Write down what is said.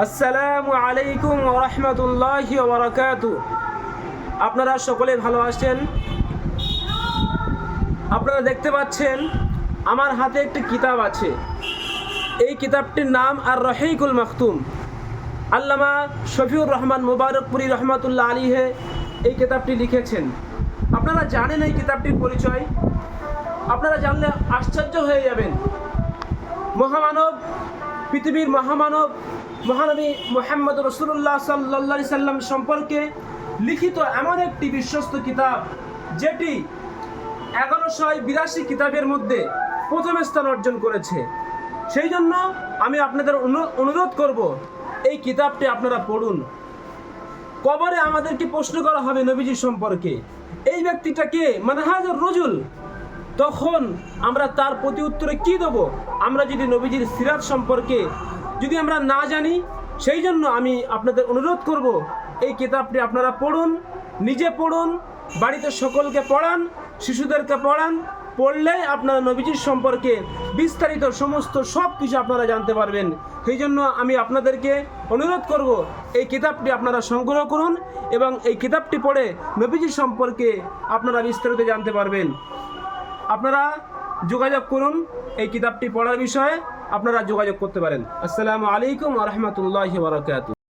আসসালামু আলাইকুম ওয়া রাহমাতুল্লাহি ওয়া বারাকাতুহু। আপনারা সকলে ভালো আছেন? আপনারা দেখতে পাচ্ছেন আমার হাতে একটি কিতাব আছে। এই কিতাবটির নাম আর রহিকুল মাখতুম। আল্লামা শফিউর রহমান মুবারকপুরি রহমাতুল্লাহ আলাইহি এই কিতাবটি লিখেছেন। আপনারা জানেন এই কিতাবটির পরিচয়? আপনারা জানলে আশ্চর্য হয়ে যাবেন। মহামানব, পৃথিবীর মহামানব মহানবী মুহাম্মদ রাসূলুল্লাহ সাল্লাল্লাহু আলাইহি সাল্লাম সম্পর্কে লিখিত এমন একটি বিশ্বস্ত কিতাব, যেটি 1182 কিতাবের মধ্যে প্রথম স্থান অর্জন করেছে। সেই জন্য আমি আপনাদের অনুরোধ করব, এই কিতাবটি আপনারা পড়ুন। কবরে আমাদেরকে প্রশ্ন করা হবে নবীজি সম্পর্কে, এই ব্যক্তিটা কে, মানে হাজার রজুল। তখন আমরা তার প্রতি উত্তরে কি দেব? আমরা যদি নবীজির সিরাত সম্পর্কে যদি আমরা না জানি। সেই জন্য আমি আপনাদের অনুরোধ করব, এই কিতাবটি আপনারা পড়ুন, নিজে পড়ুন, বাড়িতে সকলকে পড়ান, শিশুদেরকে পড়ান। পড়লেই আপনারা নবীজির সম্পর্কে বিস্তারিত সমস্ত সব কিছু আপনারা জানতে পারবেন। সেই জন্য আমি আপনাদেরকে অনুরোধ করব, এই কিতাবটি আপনারা সংগ্রহ করুন এবং এই কিতাবটি পড়ে নবীজির সম্পর্কে আপনারা বিস্তারিত জানতে পারবেন। আপনারা যোগাযোগ করুন, এই কিতাবটি পড়ার বিষয়ে আপনারা যোগাযোগ করতে পারেন। আসসালামু আলাইকুম ওয়া রাহমাতুল্লাহি ওয়া বারাকাতুহু।